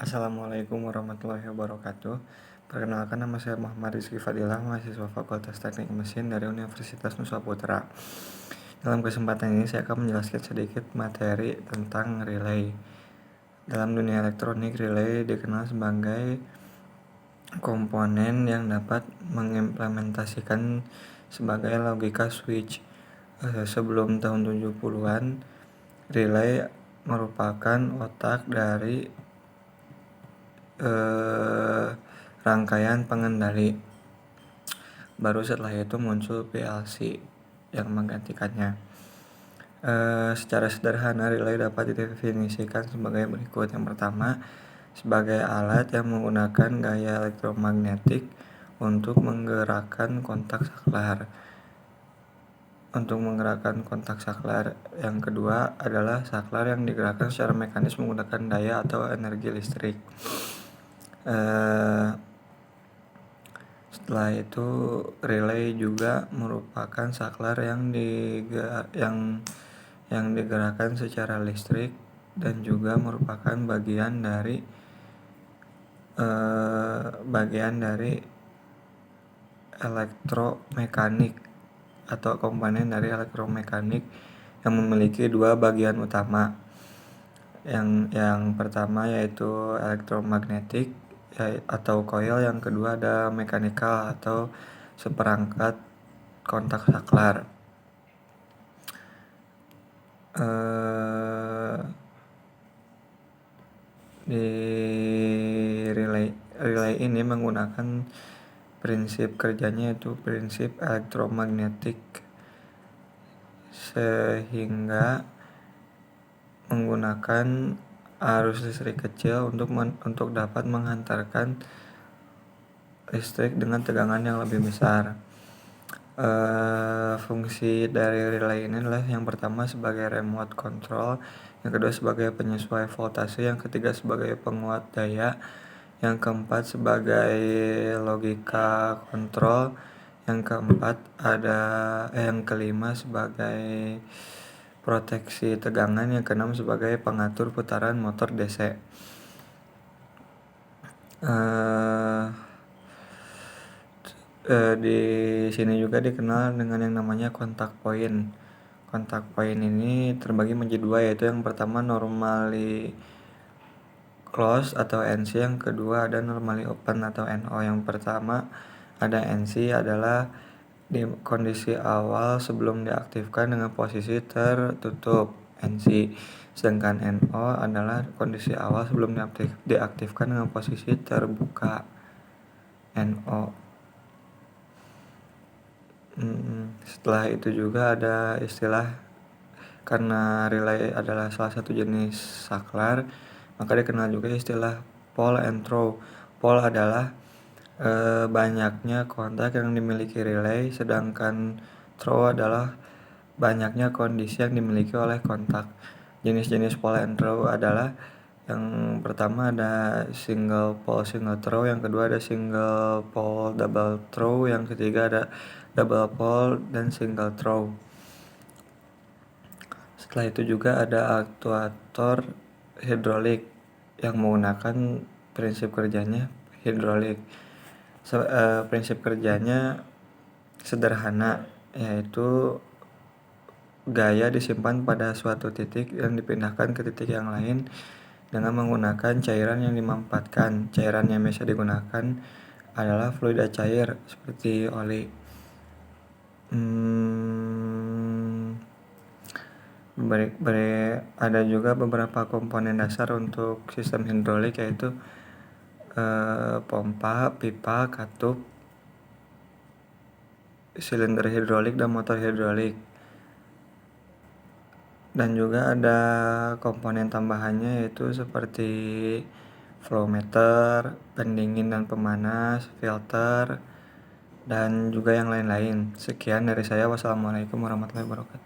Assalamualaikum warahmatullahi wabarakatuh. Perkenalkan, nama saya Muhammad Rizky Fadilah, mahasiswa Fakultas Teknik Mesin dari Universitas Nusa Putra. Dalam kesempatan ini saya akan menjelaskan sedikit materi tentang relay. Dalam dunia elektronik, relay dikenal sebagai komponen yang dapat mengimplementasikan sebagai logika switch. Sebelum tahun 70-an, relay merupakan otak dari rangkaian pengendali. Baru setelah itu muncul PLC yang menggantikannya. Secara sederhana, relay dapat didefinisikan sebagai berikut. Yang pertama, sebagai alat yang menggunakan gaya elektromagnetik untuk menggerakkan kontak saklar. Yang kedua adalah saklar yang digerakkan secara mekanis menggunakan daya atau energi listrik. Setelah itu, relay juga merupakan saklar yang digerakkan secara listrik dan juga merupakan bagian dari elektromekanik atau komponen dari elektromekanik yang memiliki dua bagian utama. Yang pertama yaitu elektromagnetik atau coil, yang kedua ada mekanikal atau seperangkat kontak saklar. Di relay ini menggunakan prinsip kerjanya yaitu prinsip elektromagnetik, sehingga menggunakan arus listrik kecil untuk dapat menghantarkan listrik dengan tegangan yang lebih besar. Fungsi dari relay ini adalah yang pertama sebagai remote control, yang kedua sebagai penyesuai voltase, yang ketiga sebagai penguat daya, yang keempat sebagai logika kontrol, yang kelima sebagai proteksi tegangan, yang keenam sebagai pengatur putaran motor DC. Di sini juga dikenal dengan yang namanya kontak point. Kontak point ini terbagi menjadi dua, yaitu yang pertama normally close atau NC, yang kedua ada normally open atau NO. Yang pertama ada NC adalah di kondisi awal sebelum diaktifkan dengan posisi tertutup, NC. Sedangkan NO adalah kondisi awal sebelum diaktifkan dengan posisi terbuka, NO. Setelah itu juga ada istilah, karena relay adalah salah satu jenis saklar, maka dikenal juga istilah pole and throw. Pole adalah banyaknya kontak yang dimiliki relay, sedangkan throw adalah banyaknya kondisi yang dimiliki oleh kontak. Jenis-jenis pole and throw adalah, yang pertama ada single pole single throw, yang kedua ada single pole double throw, yang ketiga ada double pole dan single throw. Setelah itu juga ada aktuator hidrolik yang menggunakan prinsip kerjanya hidrolik. Prinsip kerjanya sederhana, yaitu gaya disimpan pada suatu titik dan dipindahkan ke titik yang lain dengan menggunakan cairan yang dimanfaatkan. Cairan yang biasa digunakan adalah fluida cair seperti oli. Ada juga beberapa komponen dasar untuk sistem hidrolik, yaitu pompa, pipa, katup, silinder hidrolik, dan motor hidrolik. Dan juga ada komponen tambahannya, yaitu seperti flow meter, pendingin dan pemanas, filter, dan juga yang lain-lain. Sekian dari saya. Wassalamualaikum warahmatullahi wabarakatuh.